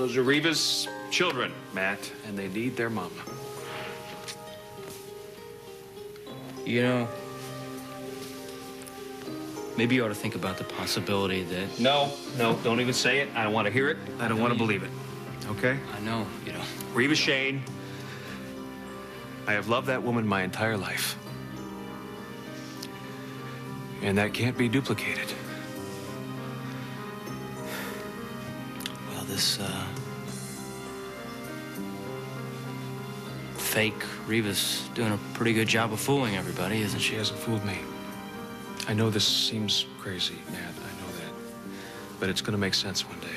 Those are Reva's children, Matt, and they need their mama. You know, maybe you ought to think about the possibility that... No, don't even say it. I don't want to hear it. I don't want to believe it. Okay? I know, you know. Reva Shane, I have loved that woman my entire life. And that can't be duplicated. Well, this, fake Reva's doing a pretty good job of fooling everybody, isn't she? She hasn't fooled me. I know this seems crazy, Matt. I know that. But it's gonna make sense one day.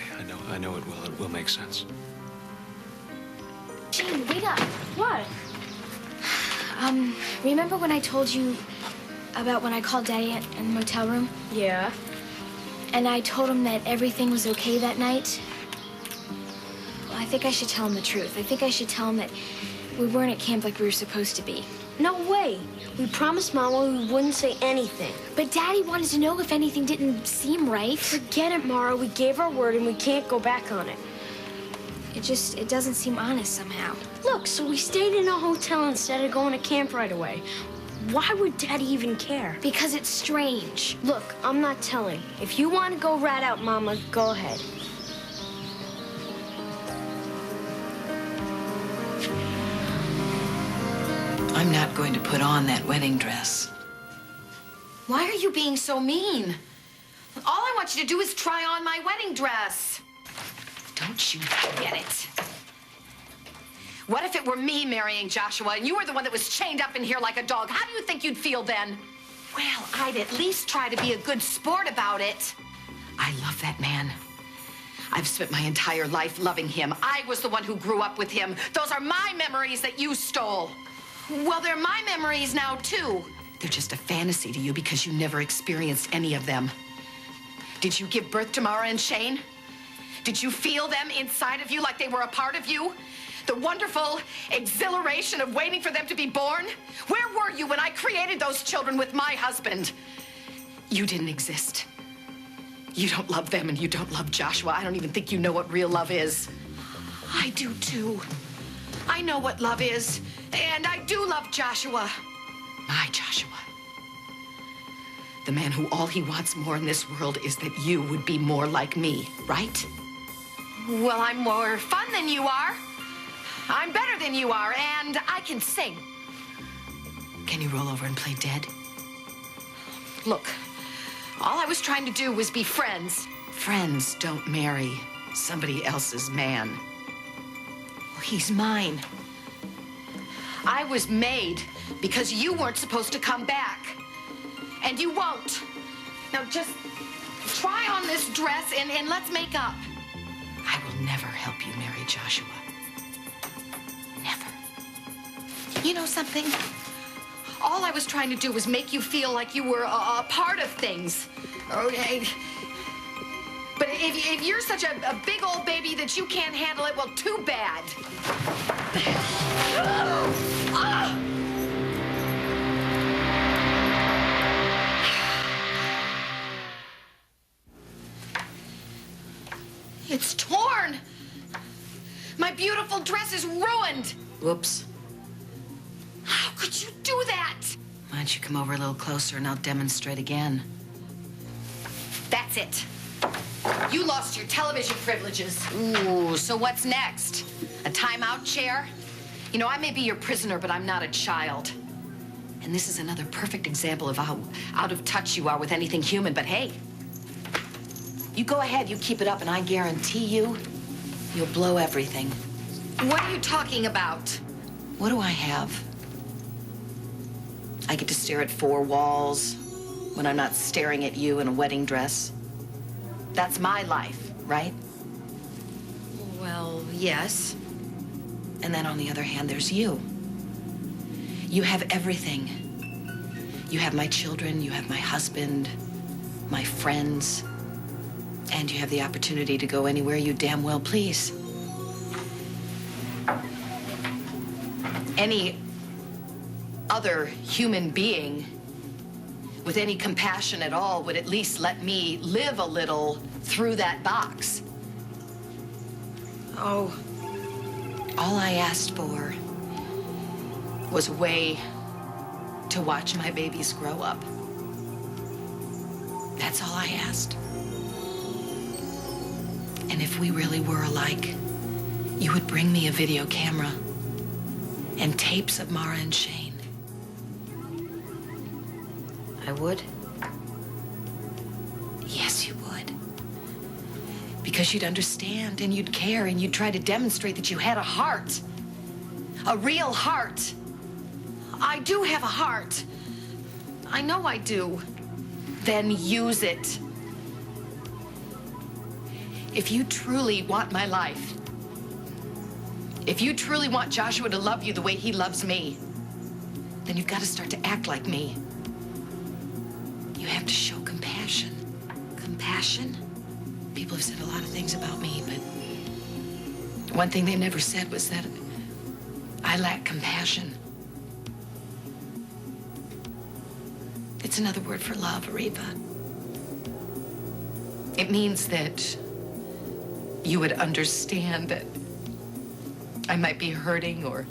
I know it will. It will make sense. Shane, wait up. What? Remember when I told you about when I called Daddy in the motel room? Yeah. And I told him that everything was okay that night? Well, I think I should tell him the truth. I think I should tell him that we weren't at camp like we were supposed to be. No way. We promised Mama we wouldn't say anything. But Daddy wanted to know if anything didn't seem right. Forget it, Mara. We gave our word and we can't go back on it. It doesn't seem honest somehow. Look, so we stayed in a hotel instead of going to camp right away. Why would Daddy even care? Because it's strange. Look, I'm not telling. If you want to go rat out Mama, go ahead. I'm not going to put on that wedding dress. Why are you being so mean? All I want you to do is try on my wedding dress. Don't you get it? What if it were me marrying Joshua and you were the one that was chained up in here like a dog? How do you think you'd feel then? Well, I'd at least try to be a good sport about it. I love that man. I've spent my entire life loving him. I was the one who grew up with him. Those are my memories that you stole. Well, they're my memories now, too. They're just a fantasy to you because you never experienced any of them. Did you give birth to Mara and Shane? Did you feel them inside of you like they were a part of you? The wonderful exhilaration of waiting for them to be born? Where were you when I created those children with my husband? You didn't exist. You don't love them and you don't love Joshua. I don't even think you know what real love is. I do, too. I know what love is, and I do love Joshua. My Joshua. The man who all he wants more in this world is that you would be more like me, right? Well, I'm more fun than you are. I'm better than you are, and I can sing. Can you roll over and play dead? Look, all I was trying to do was be friends. Friends don't marry somebody else's man. Well, he's mine. I was made because you weren't supposed to come back. And you won't. Now just try on this dress and let's make up. I will never help you marry Joshua. Never. You know something? All I was trying to do was make you feel like you were a part of things. Okay. But if you're such a big old baby that you can't handle it, well, too bad. It's torn. My beautiful dress is ruined. Whoops. How could you do that? Why don't you come over a little closer and I'll demonstrate again. That's it. You lost your television privileges. Ooh, so what's next? A timeout chair? You know, I may be your prisoner, but I'm not a child. And this is another perfect example of how out of touch you are with anything human, but hey, you go ahead, you keep it up, and I guarantee you'll blow everything. What are you talking about? What do I have? I get to stare at four walls when I'm not staring at you in a wedding dress. That's my life, right? Well, yes. And then on the other hand, there's you. You have everything. You have my children, you have my husband, my friends, and you have the opportunity to go anywhere you damn well please. Any other human being with any compassion at all would at least let me live a little through that box. Oh, all I asked for was a way to watch my babies grow up. That's all I asked. And if we really were alike, you would bring me a video camera and tapes of Mara and Shane. I would? Yes, you would. Because you'd understand and you'd care and you'd try to demonstrate that you had a heart. A real heart. I do have a heart. I know I do. Then use it. If you truly want my life, if you truly want Joshua to love you the way he loves me, then you've got to start to act like me. You have to show compassion. Compassion? People have said a lot of things about me, but one thing they never said was that I lack compassion. It's another word for love, Reva. It means that you would understand that I might be hurting or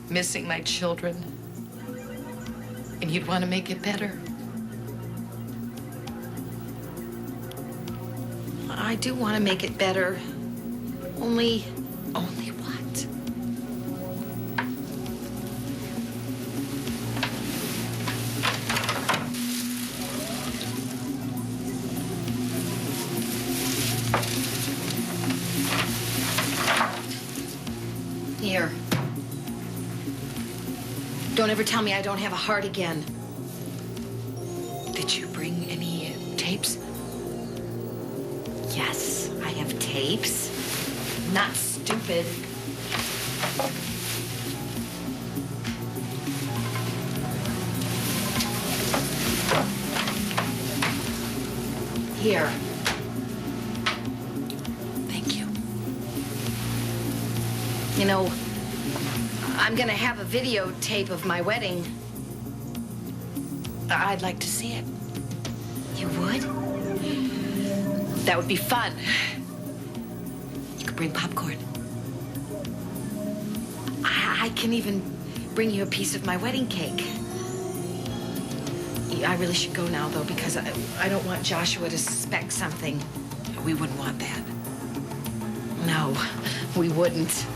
missing my children, and you'd want to make it better. I do want to make it better. Only what? Here. Don't ever tell me I don't have a heart again. Did you bring any tapes? Yes, I have tapes. Not stupid. Here. Thank you. You know, I'm gonna have a videotape of my wedding. I'd like to see it. You would? That would be fun. You could bring popcorn. I can even bring you a piece of my wedding cake. I really should go now, though, because I don't want Joshua to suspect something. We wouldn't want that. No, we wouldn't.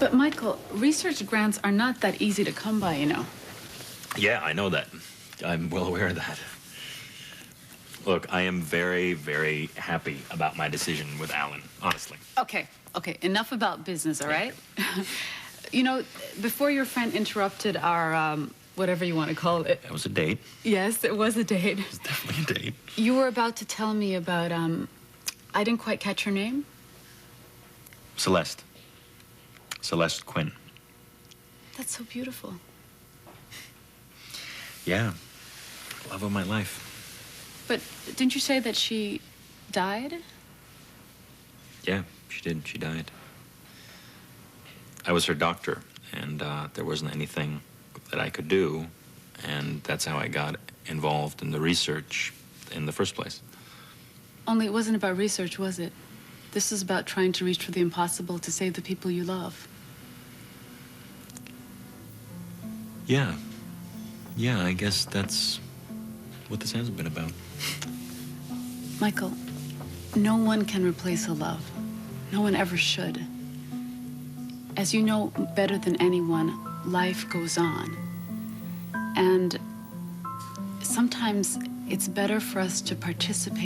But Michael, research grants are not that easy to come by, you know. Yeah, I know that. I'm well aware of that. Look, I am very, very happy about my decision with Alan, honestly. Okay, enough about business, all right? You know, before your friend interrupted our, whatever you want to call it. That was a date. Yes, it was a date. It was definitely a date. You were about to tell me about, I didn't quite catch her name. Celeste. Celeste Quinn. That's so beautiful. Yeah. Love of my life. But didn't you say that she died? Yeah, she did. She died. I was her doctor, and there wasn't anything that I could do, and that's how I got involved in the research in the first place. Only it wasn't about research, was it? This is about trying to reach for the impossible to save the people you love. Yeah. Yeah, I guess that's what this has been about. Michael, no one can replace a love. No one ever should. As you know better than anyone, life goes on. And sometimes it's better for us to participate